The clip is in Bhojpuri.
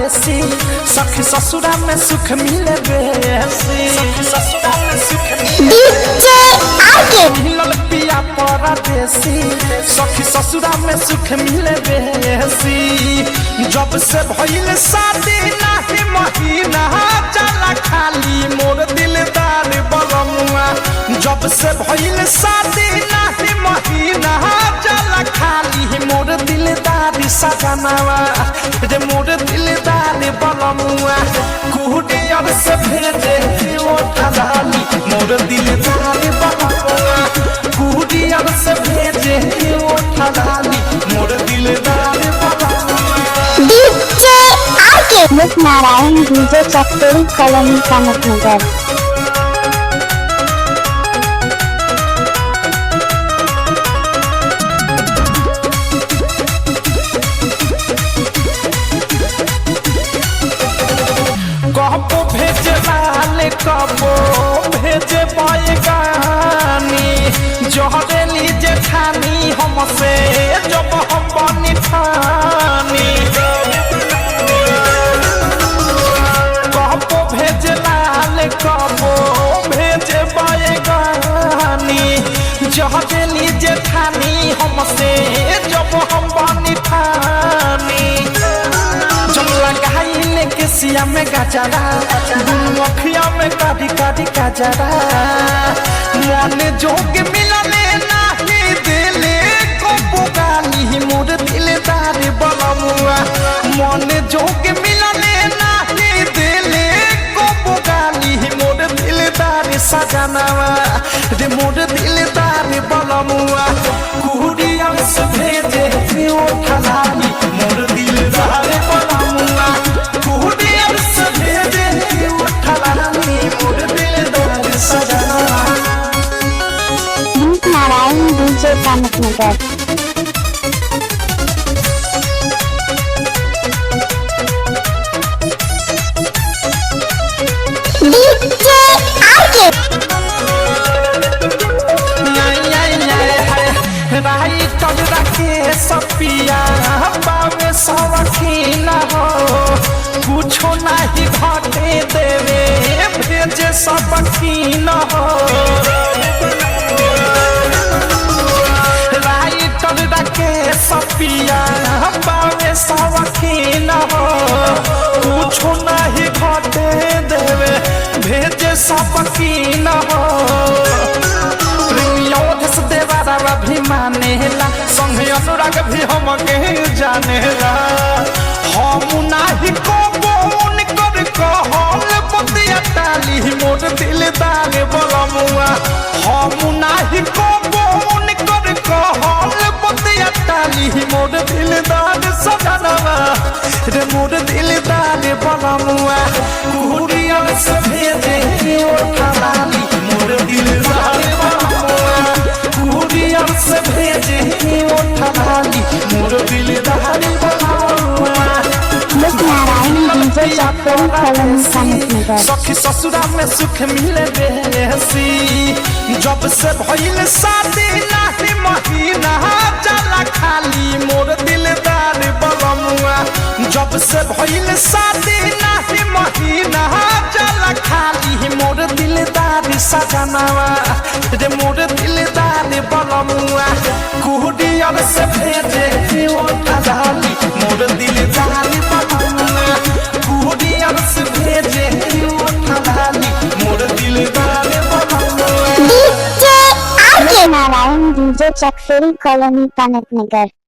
देसी सखी ससुरा में सुख मिले बेसी ससुरा में सुख मिलल पिया परदेसी सखी ससुरा में सुख मिले बेसी जब से भइल शादी नाही महीना चला खाली मोर दिलदार बलमुआ जब से भइल शादी नाही महीना चला खाली मोर दिलदार सजनवा रे मोर दिलदार बलमुआ कुहडियर से भेजे ओ ठलाली मोर दिलदार बलमुआ कुहडियर से भेजे ओ ठलाली मोर दिलदार बलमुआ डीजे आके अमित नारायण डीजे चक्री कॉलोनी कामतनगर कबो भेजे लाल कबो भेजे बैगानी जहरेली जेठानी हमसे जब हम बनी ठानी कबो भेजे लाल कबो भेजे बैगानी जहरेली जेठानी हमसे जब हम बनी ठानी के सिया में गजरा दुनु अखिया में काटी काटी गजरा मन जोग मिलने नाही दिले को पुगानी मोर दिलदार बलमुआ मन जोग मिलने नाही दिले को पुगानी मोर दिलदार सजनवा रे मोर दिलदार बलमुआ कुहडिया से भेजे ओ ठलाली मोर दिलदार बलमुआ नारायण डीजे कामतनगर डीजे आके राई तब रखे सपिया बावे सवखीन हो कुछो नहीं घटे देवे भेजे सबखीन हो राई तब रखे सपिया बावे सवखीन हो कुछो नहीं घटे देवे भेजे सबखीन हो अभिमानेला संगे अनुराग भी हमके जानेला हम नाही कबून कर कहल बतिया टाली मोर दिलदार बलमुआ हम नाही कबून कर कहल बतिया टाली मोर दिलदार सजनवा रे मोर दिलदार बलमुआ कुहडिया से भेजे ओ ठलाली मोर दिलदार बलमुआ कुहडिया से भेजे ओ ठलाली मोर दिलदार बलमुआ नारायण डीजे चक्री कॉलोनी कामतनगर सखी ससुरा में सुख मिले बेसी जब से भइल शादी नाही महीना चला खाली मोर दिलदार बलमुआ जब से भइल शादी नाही महीना चला खाली मोर दिलदार सजनवा रे मोर दिलदार बलमुआ कुहडिया से भेजे ओ ठलाली मोर दिलदार बलमुआ कुहडिया से भेजे ओ ठलाली मोर दिलदार बलमुआ डीजे आके नारायण डीजे चक्री कॉलोनी कामतनगर